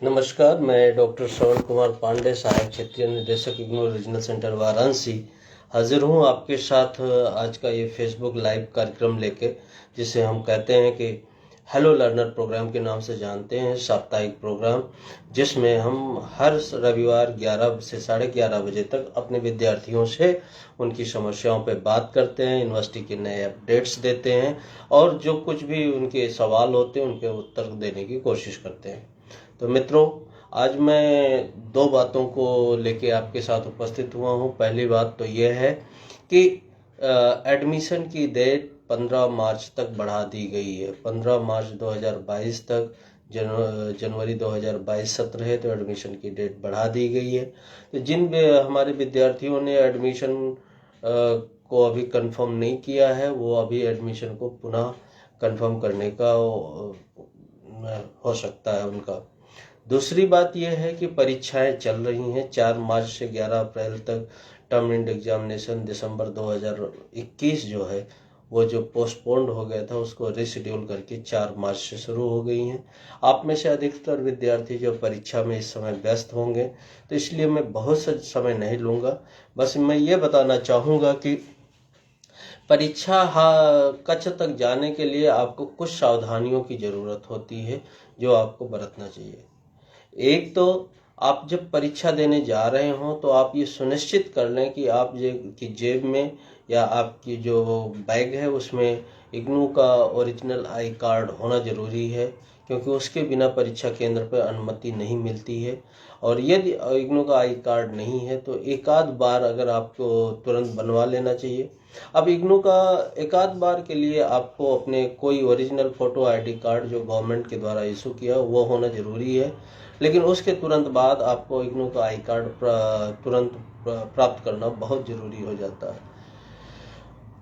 नमस्कार, मैं डॉक्टर श्रवण कुमार पांडे, सहायक क्षेत्रीय निदेशक इग्नोर रीजनल सेंटर वाराणसी हाजिर हूँ आपके साथ आज का ये फेसबुक लाइव कार्यक्रम लेके, जिसे हम कहते हैं कि हेलो लर्नर प्रोग्राम के नाम से जानते हैं। साप्ताहिक प्रोग्राम जिसमें हम हर रविवार 11 से 11:30 बजे तक अपने विद्यार्थियों से उनकी समस्याओं पर बात करते हैं, यूनिवर्सिटी के नए अपडेट्स देते हैं और जो कुछ भी उनके सवाल होते हैं उनके उत्तर देने की कोशिश करते हैं। तो मित्रों, आज मैं दो बातों को लेके आपके साथ उपस्थित हुआ हूँ। पहली बात तो यह है कि एडमिशन की डेट 15 मार्च तक बढ़ा दी गई है। 15 मार्च 2022 तक जनवरी 2022 सत्र है, तो एडमिशन की डेट बढ़ा दी गई है। तो जिन हमारे विद्यार्थियों ने एडमिशन को अभी कंफर्म नहीं किया है, वो अभी एडमिशन को पुनः कंफर्म करने का हो सकता है उनका। दूसरी बात यह है कि परीक्षाएं चल रही हैं। 4 मार्च से 11 अप्रैल तक टर्म एंड एग्जामिनेशन दिसंबर 2021 जो है वो जो पोस्टपोन्ड हो गया था उसको रिशेड्यूल करके 4 मार्च से शुरू हो गई हैं। आप में से अधिकतर विद्यार्थी जो परीक्षा में इस समय व्यस्त होंगे, तो इसलिए मैं बहुत सा समय नहीं लूँगा। बस मैं ये बताना चाहूँगा कि परीक्षा कक्ष तक जाने के लिए आपको कुछ सावधानियों की ज़रूरत होती है जो आपको बरतना चाहिए। एक तो आप जब परीक्षा देने जा रहे हो तो आप ये सुनिश्चित कर लें कि आप की जेब में या आपकी जो बैग है उसमें इग्नू का ओरिजिनल आई कार्ड होना ज़रूरी है, क्योंकि उसके बिना परीक्षा केंद्र पर अनुमति नहीं मिलती है। और यदि इग्नू का आई कार्ड नहीं है तो एक आध बार अगर आपको तुरंत बनवा लेना चाहिए। अब इग्नू का एक आध बार के लिए आपको अपने कोई ओरिजिनल फ़ोटो आईडी कार्ड जो गवर्नमेंट के द्वारा इशू किया वो होना ज़रूरी है, लेकिन उसके तुरंत बाद आपको इग्नू का आई कार्ड तुरंत प्राप्त करना बहुत ज़रूरी हो जाता है।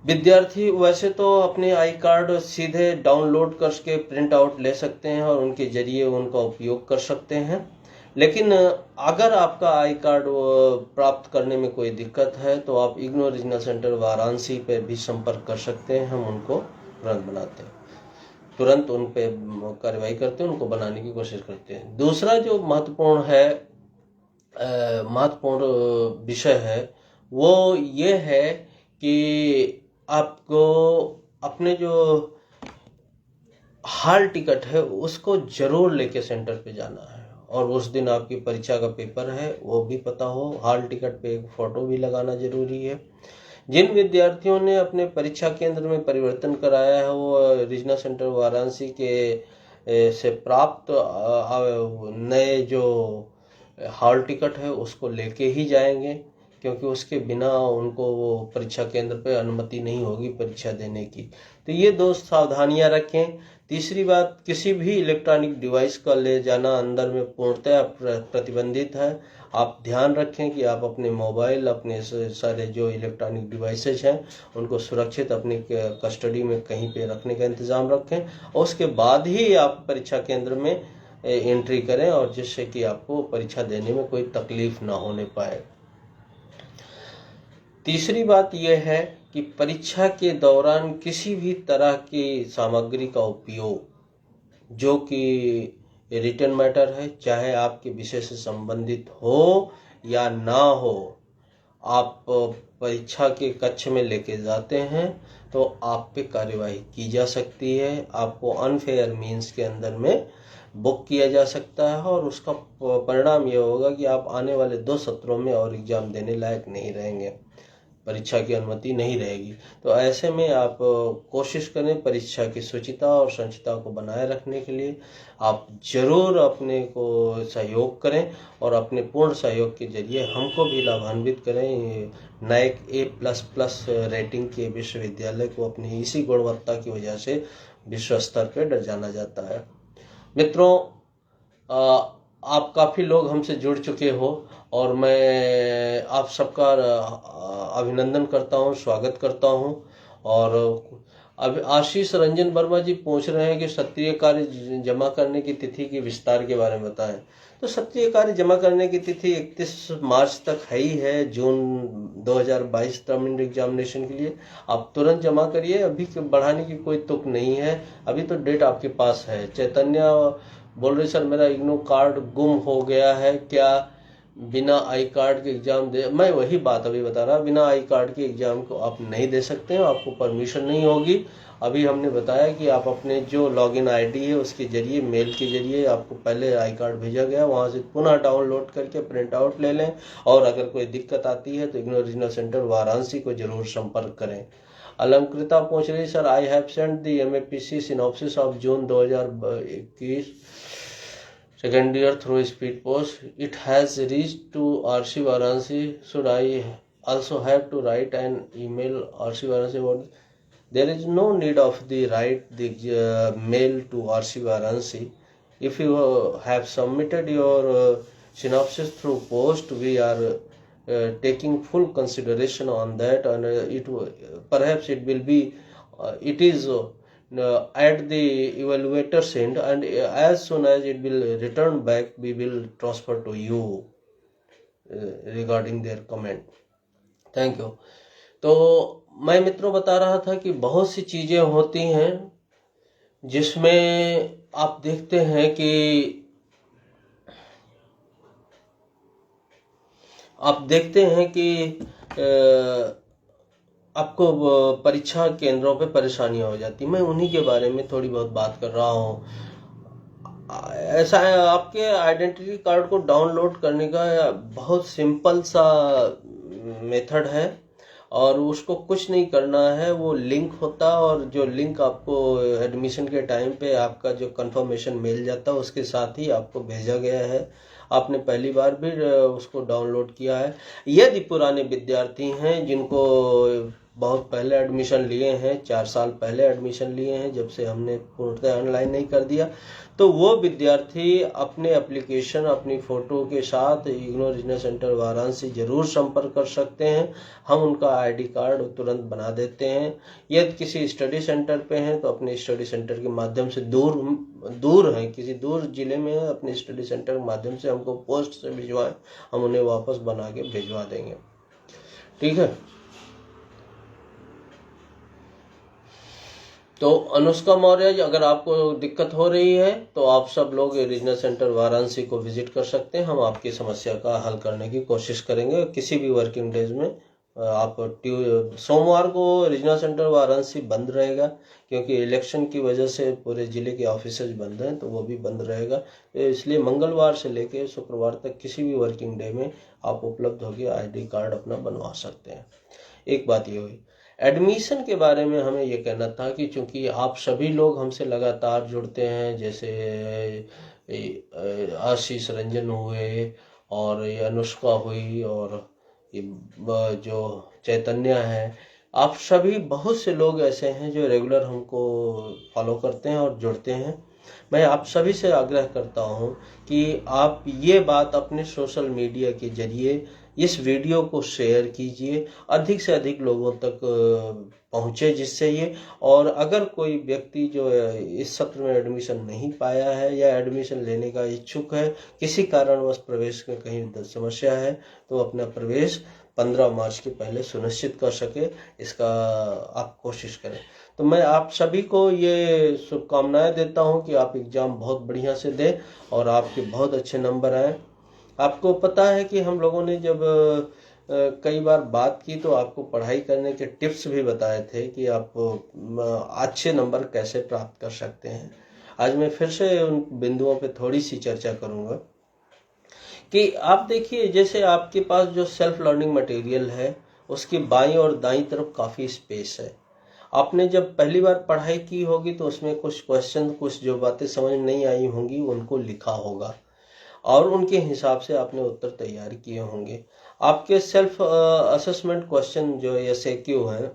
विद्यार्थी वैसे तो अपने आई कार्ड सीधे डाउनलोड करके प्रिंट आउट ले सकते हैं और उनके जरिए उनका उपयोग कर सकते हैं, लेकिन अगर आपका आई कार्ड प्राप्त करने में कोई दिक्कत है तो आप इग्नोर रीजनल सेंटर वाराणसी पे भी संपर्क कर सकते हैं। हम उनको तुरंत बनाते हैं, तुरंत उन पे कार्रवाई करते हैं, उनको बनाने की कोशिश करते हैं। दूसरा जो महत्वपूर्ण विषय है वो ये है कि आपको अपने जो हॉल टिकट है उसको जरूर लेके सेंटर पे जाना है, और उस दिन आपकी परीक्षा का पेपर है वो भी पता हो। हॉल टिकट पे एक फ़ोटो भी लगाना जरूरी है। जिन विद्यार्थियों ने अपने परीक्षा केंद्र में परिवर्तन कराया है वो रीजनल सेंटर वाराणसी के से प्राप्त नए जो हॉल टिकट है उसको लेके ही जाएंगे, क्योंकि उसके बिना उनको वो परीक्षा केंद्र पे अनुमति नहीं होगी परीक्षा देने की। तो ये दो सावधानियां रखें। तीसरी बात, किसी भी इलेक्ट्रॉनिक डिवाइस का ले जाना अंदर में पूर्णतः प्रतिबंधित है। आप ध्यान रखें कि आप अपने मोबाइल, अपने सारे जो इलेक्ट्रॉनिक डिवाइसेज हैं उनको सुरक्षित अपनी कस्टडी में कहीं पे रखने का इंतज़ाम रखें, और उसके बाद ही आप परीक्षा केंद्र में एंट्री करें, और जिससे कि आपको परीक्षा देने में कोई तकलीफ ना होने पाए। तीसरी बात यह है कि परीक्षा के दौरान किसी भी तरह की सामग्री का उपयोग जो कि रिटन मैटर है, चाहे आपके विषय से संबंधित हो या ना हो, आप परीक्षा के कक्ष में लेके जाते हैं तो आप पे कार्यवाही की जा सकती है। आपको अनफेयर मीन्स के अंदर में बुक किया जा सकता है, और उसका परिणाम यह होगा कि आप आने वाले 2 सत्रों में और एग्जाम देने लायक नहीं रहेंगे, परीक्षा की अनुमति नहीं रहेगी। तो ऐसे में आप कोशिश करें परीक्षा की शुचिता और संचिता को बनाए रखने के लिए आप जरूर अपने को सहयोग करें, और अपने पूर्ण सहयोग के जरिए हमको भी लाभान्वित करें। नाइक A++ रेटिंग के विश्वविद्यालय को अपनी इसी गुणवत्ता की वजह से विश्व स्तर पर जाना जाता है। मित्रों, आप काफ़ी लोग हमसे जुड़ चुके हो और मैं आप सबका अभिनंदन करता हूं, स्वागत करता हूं। और अब आशीष रंजन वर्मा जी पूछ रहे हैं कि सत्रीय कार्य जमा करने की तिथि के विस्तार के बारे में बताएं। तो सत्रीय कार्य जमा करने की तिथि 31 मार्च तक है ही है, जून 2022 टर्म एंड एग्जामिनेशन के लिए। आप तुरंत जमा करिए, अभी बढ़ाने की कोई तुक नहीं है, अभी तो डेट आपके पास है। चैतन्य बोल रहे सर मेरा इग्नू कार्ड गुम हो गया है, क्या बिना आई कार्ड के एग्जाम दे? मैं वही बात अभी बता रहा, बिना आई कार्ड के एग्जाम को आप नहीं दे सकते हैं, आपको परमिशन नहीं होगी। अभी हमने बताया कि आप अपने जो लॉगिन आईडी है उसके जरिए, मेल के जरिए आपको पहले आई कार्ड भेजा गया, वहां से पुनः डाउनलोड करके प्रिंट आउट ले लें। और अगर कोई दिक्कत आती है तो इग्नू रीजनल सेंटर वाराणसी को जरूर संपर्क करें। अलंकृता पूछ रही sir, I have sent the MAPC synopsis of June 2021 second year through speed post. It has reached to RC Varanasi. Should I also have to write an email RC Varanasi about it? There is no need of the write the mail to RC Varanasi. If you have submitted your synopsis through post, we are taking full consideration on that, and perhaps it will be it is at the evaluator's end, and as soon as it will return back, we will transfer to you regarding their comment. Thank you. तो मैं मित्रों बता रहा था कि बहुत सी चीजें होती हैं जिसमें आप देखते हैं कि आपको परीक्षा केंद्रों पे परेशानियां हो जाती। मैं उन्हीं के बारे में थोड़ी बहुत बात कर रहा हूँ। ऐसा है, आपके आइडेंटिटी कार्ड को डाउनलोड करने का बहुत सिंपल सा मेथड है, और उसको कुछ नहीं करना है। वो लिंक होता है, और जो लिंक आपको एडमिशन के टाइम पे आपका जो कंफर्मेशन मेल जाता है उसके साथ ही आपको भेजा गया है। आपने पहली बार भी उसको डाउनलोड किया है। यदि पुराने विद्यार्थी हैं जिनको बहुत पहले एडमिशन लिए हैं, 4 साल पहले एडमिशन लिए हैं, जब से हमने पूर्णतः ऑनलाइन नहीं कर दिया, तो वो विद्यार्थी अपने एप्लीकेशन अपनी फ़ोटो के साथ इग्नू रीजनल सेंटर वाराणसी जरूर संपर्क कर सकते हैं। हम उनका आईडी कार्ड तुरंत बना देते हैं। यदि किसी स्टडी सेंटर पे हैं तो अपने स्टडी सेंटर के माध्यम से, दूर हैं किसी दूर जिले में है, अपने स्टडी सेंटर के माध्यम से हमको पोस्ट से भिजवाएं, हम उन्हें वापस बना के भिजवा देंगे। ठीक है। तो अनुष्का मौर्य, अगर आपको दिक्कत हो रही है तो आप सब लोग रीजनल सेंटर वाराणसी को विजिट कर सकते हैं। हम आपकी समस्या का हल करने की कोशिश करेंगे किसी भी वर्किंग डेज में। आप सोमवार को रीजनल सेंटर वाराणसी बंद रहेगा, क्योंकि इलेक्शन की वजह से पूरे जिले के ऑफिसेज बंद हैं, तो वो भी बंद रहेगा। इसलिए मंगलवार से लेकर शुक्रवार तक किसी भी वर्किंग डे में आप उपलब्ध होकर आईडी कार्ड अपना बनवा सकते हैं। एक बात ये हुई। एडमिशन के बारे में हमें ये कहना था कि चूंकि आप सभी लोग हमसे लगातार जुड़ते हैं, जैसे आशीष रंजन हुए, और ये अनुष्का हुई, और ये जो चैतन्य है, आप सभी, बहुत से लोग ऐसे हैं जो रेगुलर हमको फॉलो करते हैं और जुड़ते हैं। मैं आप सभी से आग्रह करता हूं कि आप ये बात अपने सोशल मीडिया के जरिए इस वीडियो को शेयर कीजिए, अधिक से अधिक लोगों तक पहुंचे जिससे ये। और अगर कोई व्यक्ति जो इस सत्र में एडमिशन नहीं पाया है या एडमिशन लेने का इच्छुक है, किसी कारणवश प्रवेश में कहीं समस्या है, तो अपना प्रवेश 15 मार्च के पहले सुनिश्चित कर सके, इसका आप कोशिश करें। तो मैं आप सभी को ये शुभकामनाएं देता हूं कि आप एग्जाम बहुत बढ़िया से दें और आपके बहुत अच्छे नंबर आए। आपको पता है कि हम लोगों ने जब कई बार बात की तो आपको पढ़ाई करने के टिप्स भी बताए थे कि आप अच्छे नंबर कैसे प्राप्त कर सकते हैं। आज मैं फिर से उन बिंदुओं पे थोड़ी सी चर्चा करूंगा कि आप देखिए, जैसे आपके पास जो सेल्फ लर्निंग मटेरियल है उसकी बाईं और दाईं तरफ काफ़ी स्पेस है। आपने जब पहली बार पढ़ाई की होगी तो उसमें कुछ क्वेश्चन, कुछ जो बातें समझ नहीं आई होंगी उनको लिखा होगा, और उनके हिसाब से आपने उत्तर तैयार किए होंगे। आपके सेल्फ असेसमेंट क्वेश्चन जो एसएक्यू हैं,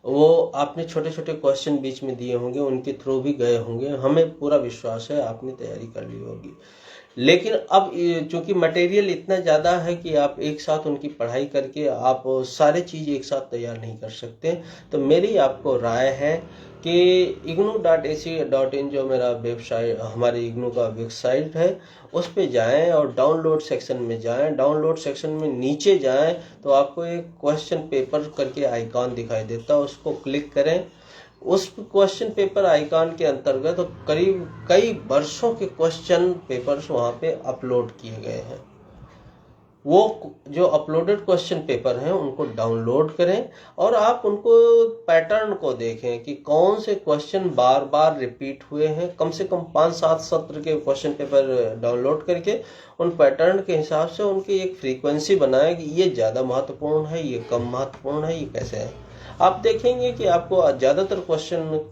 वो आपने छोटे छोटे क्वेश्चन बीच में दिए होंगे, उनके थ्रू भी गए होंगे। हमें पूरा विश्वास है आपने तैयारी कर ली होगी। लेकिन अब चूंकि मटेरियल इतना ज़्यादा है कि आप एक साथ उनकी पढ़ाई करके आप सारे चीज़ एक साथ तैयार नहीं कर सकते। तो मेरी आपको राय है कि ignu.ac.in जो मेरा वेबसाइट, हमारे इग्नू का वेबसाइट है, उस पे जाएं और डाउनलोड सेक्शन में जाएं। डाउनलोड सेक्शन में नीचे जाएं तो आपको एक क्वेश्चन पेपर करके आइकॉन दिखाई देता है, उसको क्लिक करें। उस क्वेश्चन पेपर आइकॉन के अंतर्गत तो करीब कई वर्षों के क्वेश्चन पेपर्स वहाँ पे अपलोड किए गए हैं। वो जो अपलोडेड क्वेश्चन पेपर हैं उनको डाउनलोड करें और आप उनको पैटर्न को देखें कि कौन से क्वेश्चन बार बार रिपीट हुए हैं। कम से कम 5-7 सत्र के क्वेश्चन पेपर डाउनलोड करके उन पैटर्न के हिसाब से उनकी एक फ्रीक्वेंसी बनाएं कि ये ज़्यादा महत्वपूर्ण है, ये कम महत्वपूर्ण है, ये कैसे है। आप देखेंगे कि आपको ज़्यादातर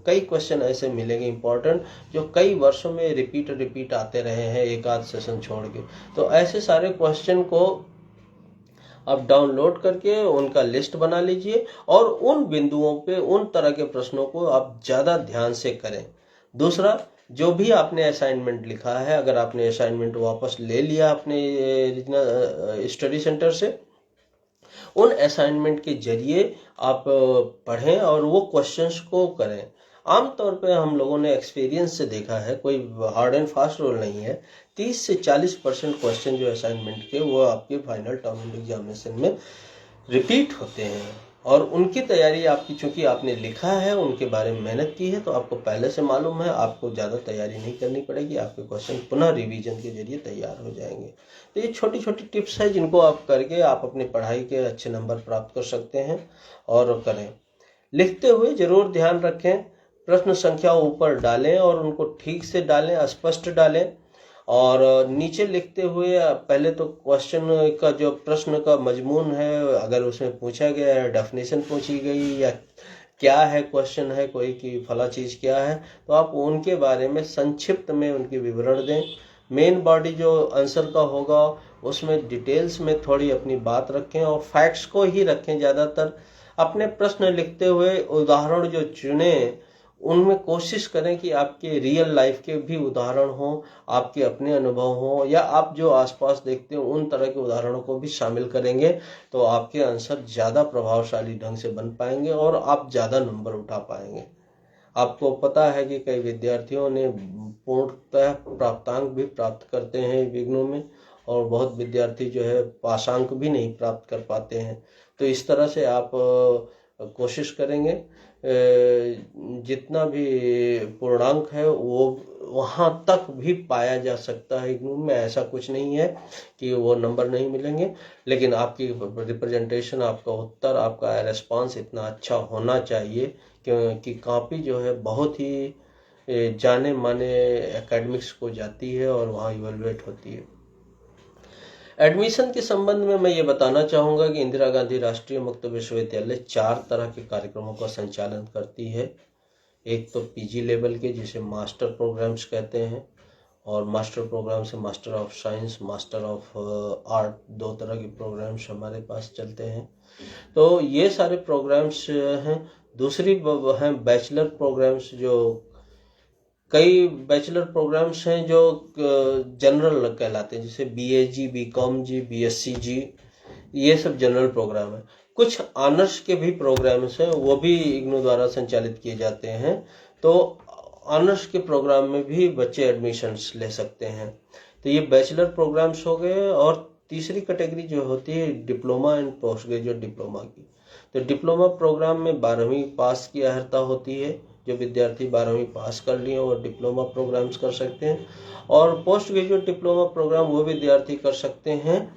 कई क्वेश्चन ऐसे मिलेंगे इंपॉर्टेंट जो कई वर्षों में रिपीट आते रहे हैं एक आध सेशन छोड़ के। तो ऐसे सारे क्वेश्चन को आप डाउनलोड करके उनका लिस्ट बना लीजिए और उन बिंदुओं पे उन तरह के प्रश्नों को आप ज़्यादा ध्यान से करें। दूसरा, जो भी आपने असाइनमेंट लिखा है, अगर आपने असाइनमेंट वापस ले लिया अपने रीजनल स्टडी सेंटर से, उन असाइनमेंट के जरिए आप पढ़ें और वो क्वेश्चंस को करें। आमतौर पे हम लोगों ने एक्सपीरियंस से देखा है, कोई हार्ड एंड फास्ट रूल नहीं है, 30 से 40% क्वेश्चन जो असाइनमेंट के वो आपके फाइनल टर्म एग्जामिनेशन में रिपीट होते हैं। और उनकी तैयारी आपकी, चूंकि आपने लिखा है, उनके बारे में मेहनत की है, तो आपको पहले से मालूम है, आपको ज़्यादा तैयारी नहीं करनी पड़ेगी, आपके क्वेश्चन पुनः रिवीजन के जरिए तैयार हो जाएंगे। तो ये छोटी छोटी टिप्स है जिनको आप करके आप अपनी पढ़ाई के अच्छे नंबर प्राप्त कर सकते हैं और करें। लिखते हुए जरूर ध्यान रखें, प्रश्न संख्या ऊपर डालें और उनको ठीक से डालें, स्पष्ट डालें। और नीचे लिखते हुए पहले तो क्वेश्चन का जो प्रश्न का मजमून है, अगर उसमें पूछा गया है, डेफिनेशन पूछी गई या क्या है, क्वेश्चन है कोई कि फला चीज़ क्या है, तो आप उनके बारे में संक्षिप्त में उनके विवरण दें। मेन बॉडी जो आंसर का होगा उसमें डिटेल्स में थोड़ी अपनी बात रखें और फैक्ट्स को ही रखें ज़्यादातर। अपने प्रश्न लिखते हुए उदाहरण जो चुने उनमें कोशिश करें कि आपके रियल लाइफ के भी उदाहरण हों, आपके अपने अनुभव हों, या आप जो आसपास देखते हो उन तरह के उदाहरणों को भी शामिल करेंगे तो आपके आंसर ज़्यादा प्रभावशाली ढंग से बन पाएंगे और आप ज़्यादा नंबर उठा पाएंगे। आपको पता है कि कई विद्यार्थियों ने पूर्णतः प्राप्तांक भी प्राप्त करते हैं विघ्नों में, और बहुत विद्यार्थी जो है पासांक भी नहीं प्राप्त कर पाते हैं। तो इस तरह से आप कोशिश करेंगे जितना भी पूर्णांक है वो वहाँ तक भी पाया जा सकता है। इग्नू में ऐसा कुछ नहीं है कि वो नंबर नहीं मिलेंगे, लेकिन आपकी रिप्रेजेंटेशन, आपका उत्तर, आपका रेस्पॉन्स इतना अच्छा होना चाहिए क्योंकि कॉपी जो है बहुत ही जाने माने एकेडमिक्स को जाती है और वहाँ इवेलुएट होती है। एडमिशन के संबंध में मैं ये बताना चाहूँगा कि इंदिरा गांधी राष्ट्रीय मुक्त विश्वविद्यालय 4 तरह के कार्यक्रमों का संचालन करती है। एक तो पीजी लेवल के, जिसे मास्टर प्रोग्राम्स कहते हैं, और मास्टर प्रोग्राम से master of science, master of art, 2 तरह के प्रोग्राम्स हमारे पास चलते हैं। तो ये सारे प्रोग्राम्स हैं। दूसरी हैं बैचलर प्रोग्राम्स, जो कई बैचलर प्रोग्राम्स हैं जो जनरल कहलाते हैं, जैसे बीएजी, बीकॉम जी, बीएससी जी, ये सब जनरल प्रोग्राम है। कुछ ऑनर्स के भी प्रोग्राम्स हैं, वो भी इग्नू द्वारा संचालित किए जाते हैं। तो ऑनर्स के प्रोग्राम में भी बच्चे एडमिशन्स ले सकते हैं। तो ये बैचलर प्रोग्राम्स हो गए। और तीसरी कैटेगरी जो होती है diploma and post graduate diploma की। तो डिप्लोमा प्रोग्राम में 12वीं पास की अहर्ता होती है। जो विद्यार्थी 12वीं पास कर लिए वो डिप्लोमा प्रोग्राम्स कर सकते हैं। और पोस्ट ग्रेजुएट डिप्लोमा प्रोग्राम वो विद्यार्थी कर सकते हैं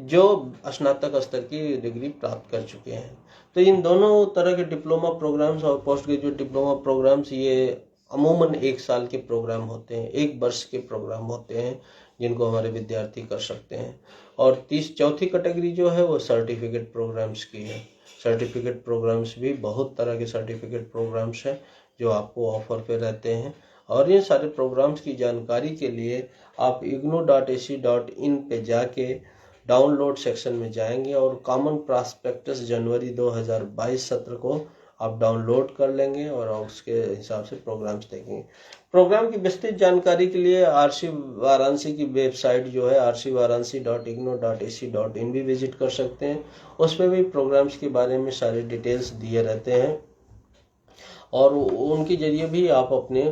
जो स्नातक स्तर की डिग्री प्राप्त कर चुके हैं। तो इन दोनों तरह के डिप्लोमा प्रोग्राम्स और पोस्ट ग्रेजुएट डिप्लोमा प्रोग्राम्स ये अमूमन 1 साल के प्रोग्राम होते हैं, 1 वर्ष के प्रोग्राम होते हैं, जिनको हमारे विद्यार्थी कर सकते हैं। और चौथी कैटेगरी जो है वो सर्टिफिकेट प्रोग्राम्स की है। सर्टिफिकेट प्रोग्राम्स भी बहुत तरह के सर्टिफिकेट प्रोग्राम्स हैं जो आपको ऑफर पे रहते हैं। और ये सारे प्रोग्राम्स की जानकारी के लिए आप ignou.ac.in पे जाके डाउनलोड सेक्शन में जाएंगे और कॉमन प्रॉस्पेक्टस जनवरी 2022 सत्र को आप डाउनलोड कर लेंगे और उसके हिसाब से प्रोग्राम्स देखेंगे। प्रोग्राम की विस्तृत जानकारी के लिए आरसी वाराणसी की वेबसाइट जो है rcvaranasi.ignou.ac.in भी विजिट कर सकते हैं। उसमें भी प्रोग्राम्स के बारे में सारे डिटेल्स दिए रहते हैं और उनके जरिए भी आप अपने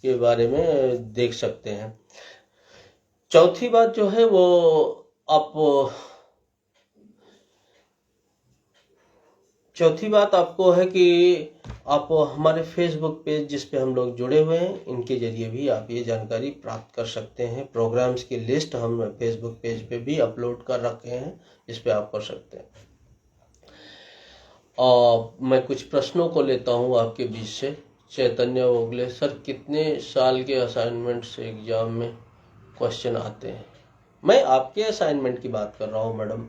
के बारे में देख सकते हैं। चौथी बात जो है वो आप चौथी बात आपको है कि आप हमारे फेसबुक पेज जिस पे हम लोग जुड़े हुए हैं, इनके जरिए भी आप ये जानकारी प्राप्त कर सकते हैं। प्रोग्राम्स की लिस्ट हम फेसबुक पेज पे भी अपलोड कर रखे हैं, इस पे आप कर सकते हैं। और मैं कुछ प्रश्नों को लेता हूँ आपके बीच से। चैतन्य ओगले सर, कितने साल के असाइनमेंट से एग्जाम में क्वेश्चन आते हैं? मैं आपके असाइनमेंट की बात कर रहा हूँ मैडम।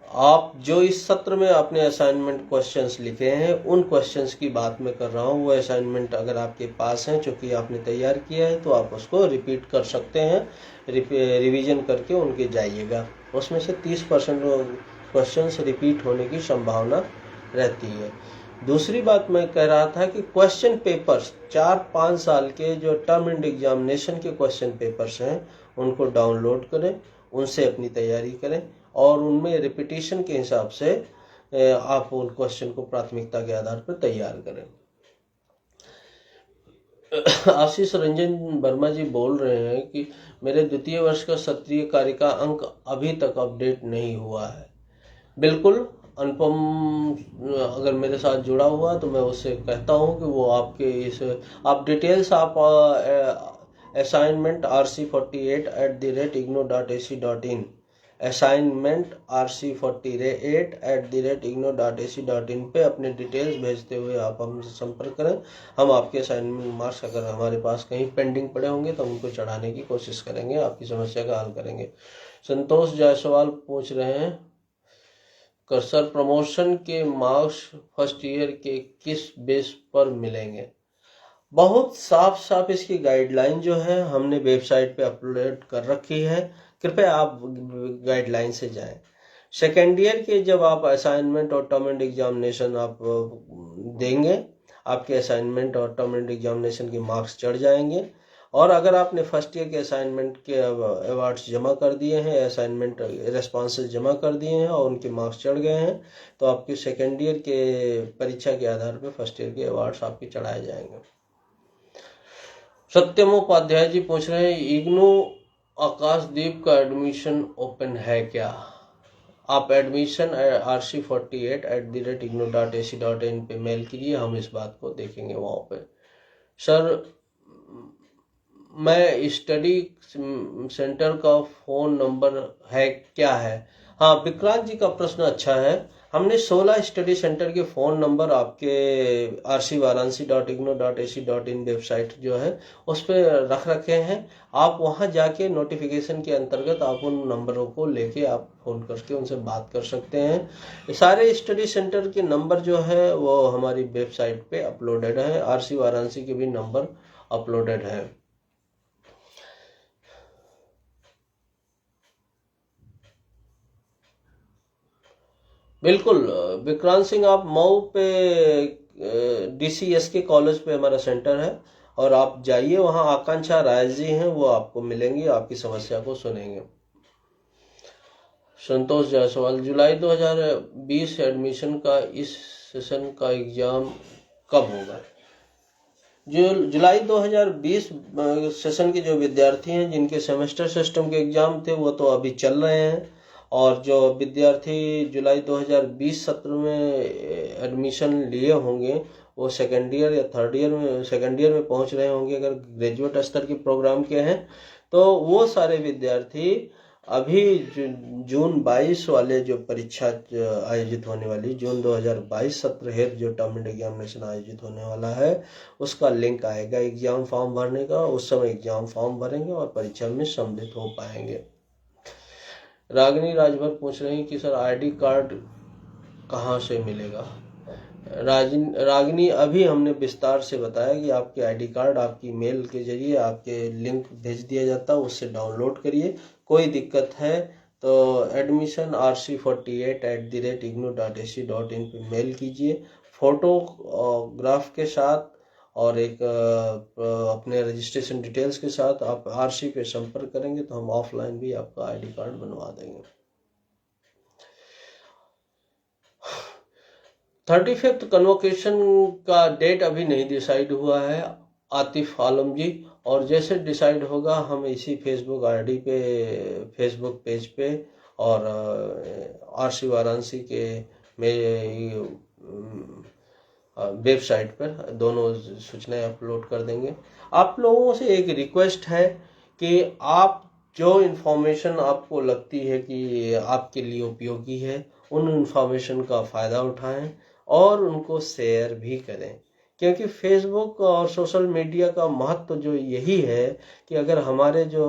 आप जो इस सत्र में आपने असाइनमेंट क्वेश्चंस लिखे हैं, उन क्वेश्चंस की बात मैं कर रहा हूँ। वो असाइनमेंट अगर आपके पास हैं, चूँकि आपने तैयार किया है, तो आप उसको रिपीट कर सकते हैं, रिवीजन करके उनके जाइएगा। उसमें से 30% क्वेश्चंस रिपीट होने की संभावना रहती है। दूसरी बात मैं कह रहा था कि क्वेश्चन पेपर्स 4-5 साल के जो टर्म एंड एग्जामिनेशन के क्वेश्चन पेपर्स हैं, उनको डाउनलोड करें, उनसे अपनी तैयारी करें और उनमें रिपीटिशन के हिसाब से आप उन क्वेश्चन को प्राथमिकता के आधार पर तैयार करें। आशीष रंजन वर्मा जी बोल रहे हैं कि मेरे द्वितीय वर्ष का सत्रीय कार्य का अंक अभी तक अपडेट नहीं हुआ है। बिल्कुल, अनुपम अगर मेरे साथ जुड़ा हुआ तो मैं उससे कहता हूं कि वो आपके इस आप डिटेल्स आप असाइनमेंट rc48@igno.ac.in असाइनमेंट rc48@igno.ac.in पे अपने डिटेल्स भेजते हुए आप हमसे संपर्क करें। हम आपके असाइनमेंट मार्क्स अगर हमारे पास कहीं पेंडिंग पड़े होंगे तो हम उनको चढ़ाने की कोशिश करेंगे, आपकी समस्या का हल करेंगे। संतोष जायसवाल पूछ रहे हैं कर सर, प्रमोशन के मार्क्स फर्स्ट ईयर के किस बेस पर मिलेंगे? बहुत साफ साफ इसकी गाइडलाइन जो है हमने वेबसाइट पे अपलोड कर रखी है, कृपया आप गाइडलाइन से जाएं। सेकेंड ईयर के जब आप असाइनमेंट और टर्म एंड एग्जामिनेशन आप देंगे, आपके असाइनमेंट और टर्म एंड एग्जामिनेशन के मार्क्स चढ़ जाएंगे। और अगर आपने फर्स्ट ईयर के असाइनमेंट के अवार्ड्स जमा कर दिए हैं, असाइनमेंट रेस्पॉन्सेज जमा कर दिए हैं और उनके मार्क्स चढ़ गए हैं, तो आपके सेकेंड ईयर के परीक्षा के आधार पर फर्स्ट ईयर के अवार्ड्स आपके चढ़ाए जाएंगे। सत्यम उपाध्याय जी पूछ रहे हैं इग्नू आकाशदीप का एडमिशन ओपन है क्या? आप एडमिशन rc48@igno.ac.in पे मेल कीजिए, हम इस बात को देखेंगे वहाँ पे। सर, मैं स्टडी सेंटर का फोन नंबर है क्या है? हाँ, विक्रांत जी का प्रश्न अच्छा है। हमने 16 स्टडी सेंटर के फ़ोन नंबर आपके rcvaransi.igno.ac.in वेबसाइट जो है उस पर रख रखे हैं। आप वहां जाके नोटिफिकेशन के अंतर्गत आप उन नंबरों को लेके आप फ़ोन करके उनसे बात कर सकते हैं। सारे स्टडी सेंटर के नंबर जो है वो हमारी वेबसाइट पे अपलोडेड है। RC वाराणसी के भी नंबर अपलोडेड है। बिल्कुल विक्रांत सिंह, आप मऊ पे DCSK कॉलेज पे हमारा सेंटर है और आप जाइए, वहाँ आकांक्षा राय जी हैं, वो आपको मिलेंगी, आपकी समस्या को सुनेंगे। संतोष जायसवाल, जुलाई 2020 एडमिशन का इस सेशन का एग्जाम कब होगा? जो जुलाई 2020 सेशन के जो विद्यार्थी हैं जिनके सेमेस्टर सिस्टम के एग्जाम थे वो तो अभी चल रहे हैं, और जो विद्यार्थी जुलाई 2020 सत्र में एडमिशन लिए होंगे वो सेकेंड ईयर या थर्ड ईयर में सेकेंड ईयर में पहुंच रहे होंगे। अगर ग्रेजुएट स्तर के प्रोग्राम के हैं तो वो सारे विद्यार्थी अभी जून 22 वाले जो परीक्षा आयोजित होने वाली, जून 2022 सत्र हेतु जो टर्म एंड एग्जामिनेशन आयोजित होने वाला है उसका लिंक आएगा एग्जाम फॉर्म भरने का। उस समय एग्जाम फॉर्म भरेंगे और परीक्षा में सम्मिलित हो पाएंगे। रागिनी राजभर पूछ रही कि सर ID कार्ड कहाँ से मिलेगा? रागिनी, अभी हमने विस्तार से बताया कि आपके ID कार्ड आपकी मेल के जरिए आपके लिंक भेज दिया जाता है, उससे डाउनलोड करिए। कोई दिक्कत है तो एडमिशन rc48@igno.ac.in पे मेल कीजिए, फोटोग्राफ के साथ और एक अपने रजिस्ट्रेशन डिटेल्स के साथ आप RC पे संपर्क करेंगे तो हम ऑफलाइन भी आपका ID कार्ड बनवा देंगे। 35th कन्वोकेशन का डेट अभी नहीं डिसाइड हुआ है आतिफ आलम जी, और जैसे डिसाइड होगा हम इसी फेसबुक पेज पे और RC वाराणसी के मेरे वेबसाइट पर दोनों सूचनाएं अपलोड कर देंगे। आप लोगों से एक रिक्वेस्ट है कि आप जो इन्फॉर्मेशन आपको लगती है कि आपके लिए उपयोगी है, उन इन्फॉर्मेशन का फ़ायदा उठाएं और उनको शेयर भी करें, क्योंकि फेसबुक और सोशल मीडिया का महत्व जो यही है कि अगर हमारे जो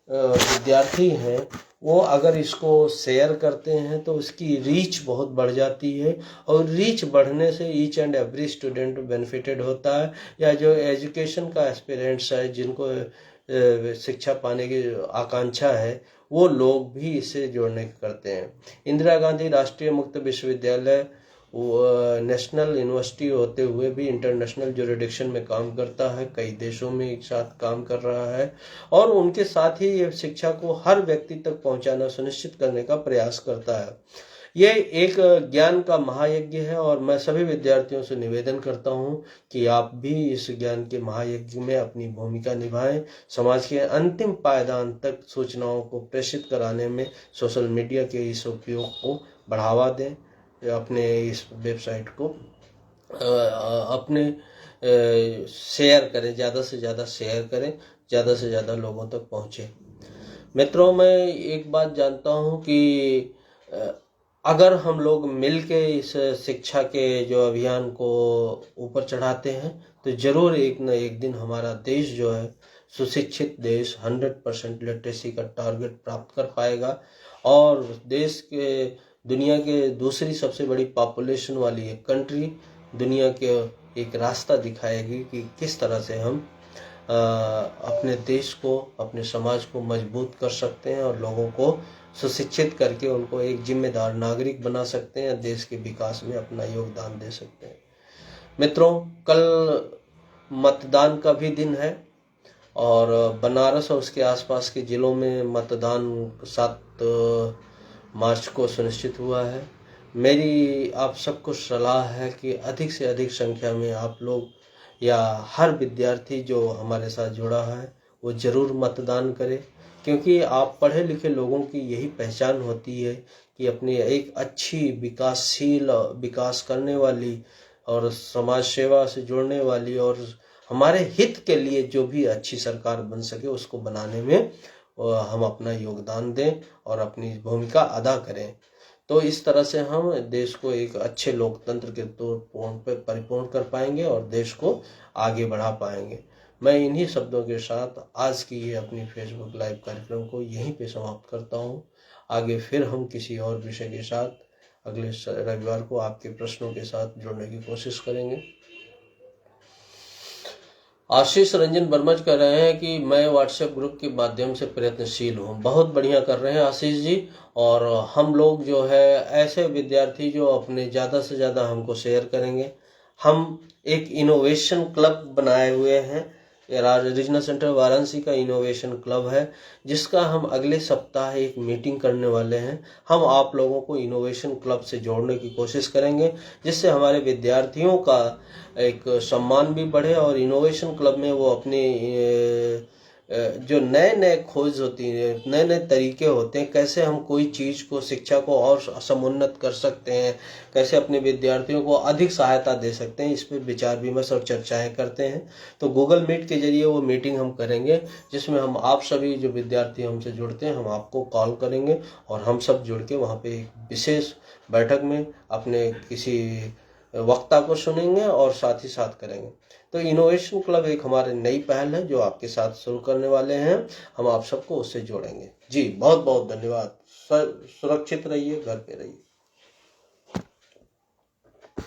विद्यार्थी हैं वो अगर इसको शेयर करते हैं तो उसकी रीच बहुत बढ़ जाती है, और रीच बढ़ने से each and every student benefited होता है, या जो एजुकेशन का एस्पिरेंट्स है, जिनको शिक्षा पाने की आकांक्षा है, वो लोग भी इससे जोड़ने करते हैं। इंदिरा गांधी राष्ट्रीय मुक्त विश्वविद्यालय नेशनल यूनिवर्सिटी होते हुए भी इंटरनेशनल जुरिडिक्शन में काम करता है, कई देशों में एक साथ काम कर रहा है, और उनके साथ ही ये शिक्षा को हर व्यक्ति तक पहुंचाना सुनिश्चित करने का प्रयास करता है। ये एक ज्ञान का महायज्ञ है, और मैं सभी विद्यार्थियों से निवेदन करता हूं कि आप भी इस ज्ञान के महायज्ञ में अपनी भूमिका निभाएं। समाज के अंतिम पायदान तक सूचनाओं को प्रेषित कराने में सोशल मीडिया के इस उपयोग को बढ़ावा दें। अपने इस वेबसाइट को अपने शेयर करें, ज़्यादा से ज़्यादा शेयर करें, ज़्यादा से ज़्यादा लोगों तक पहुँचे। मित्रों, मैं एक बात जानता हूँ कि अगर हम लोग मिल के इस शिक्षा के जो अभियान को ऊपर चढ़ाते हैं तो ज़रूर एक न एक दिन हमारा देश जो है सुशिक्षित देश 100% लिटरेसी का टारगेट प्राप्त कर पाएगा, और देश के दुनिया के दूसरी सबसे बड़ी पॉपुलेशन वाली एक कंट्री दुनिया के एक रास्ता दिखाएगी कि किस तरह से हम अपने देश को, अपने समाज को मजबूत कर सकते हैं और लोगों को सुशिक्षित करके उनको एक जिम्मेदार नागरिक बना सकते हैं, देश के विकास में अपना योगदान दे सकते हैं। मित्रों, कल मतदान का भी दिन है, और बनारस और उसके आसपास के ज़िलों में मतदान 7 मार्च को सुनिश्चित हुआ है। मेरी आप सबको सलाह है कि अधिक से अधिक संख्या में आप लोग या हर विद्यार्थी जो हमारे साथ जुड़ा है वो ज़रूर मतदान करें, क्योंकि आप पढ़े लिखे लोगों की यही पहचान होती है कि अपनी एक अच्छी विकासशील, विकास करने वाली और समाज सेवा से जुड़ने वाली और हमारे हित के लिए जो भी अच्छी सरकार बन सके उसको बनाने में हम अपना योगदान दें और अपनी भूमिका अदा करें। तो इस तरह से हम देश को एक अच्छे लोकतंत्र के तौर पर परिपूर्ण कर पाएंगे और देश को आगे बढ़ा पाएंगे। मैं इन्हीं शब्दों के साथ आज की ये अपनी फेसबुक लाइव कार्यक्रम को यहीं पे समाप्त करता हूँ। आगे फिर हम किसी और विषय के साथ अगले रविवार को आपके प्रश्नों के साथ जुड़ने की कोशिश करेंगे। आशीष रंजन बर्मज कह रहे हैं कि मैं व्हाट्सएप ग्रुप के माध्यम से प्रयत्नशील हूँ। बहुत बढ़िया कर रहे हैं आशीष जी। और हम लोग जो है ऐसे विद्यार्थी जो अपने ज़्यादा से ज़्यादा हमको शेयर करेंगे, हम एक इनोवेशन क्लब बनाए हुए हैं। रीजनल सेंटर वाराणसी का इनोवेशन क्लब है, जिसका हम अगले सप्ताह एक मीटिंग करने वाले हैं। हम आप लोगों को इनोवेशन क्लब से जोड़ने की कोशिश करेंगे, जिससे हमारे विद्यार्थियों का एक सम्मान भी बढ़े और इनोवेशन क्लब में वो अपने जो नए नए खोज होती है, नए नए तरीके होते हैं, कैसे हम कोई चीज़ को, शिक्षा को और समुन्नत कर सकते हैं, कैसे अपने विद्यार्थियों को अधिक सहायता दे सकते हैं, इस पर विचार विमर्श और चर्चाएं करते हैं। तो गूगल मीट के जरिए वो मीटिंग हम करेंगे, जिसमें हम आप सभी जो विद्यार्थी हमसे जुड़ते हैं हम आपको कॉल करेंगे और हम सब जुड़ के वहाँ पे एक विशेष बैठक में अपने किसी वक्ता को सुनेंगे और साथ ही साथ करेंगे। तो इनोवेशन क्लब एक हमारी नई पहल है जो आपके साथ शुरू करने वाले हैं। हम आप सबको उससे जोड़ेंगे। जी बहुत बहुत धन्यवाद। सुरक्षित रहिए, घर पे रहिए।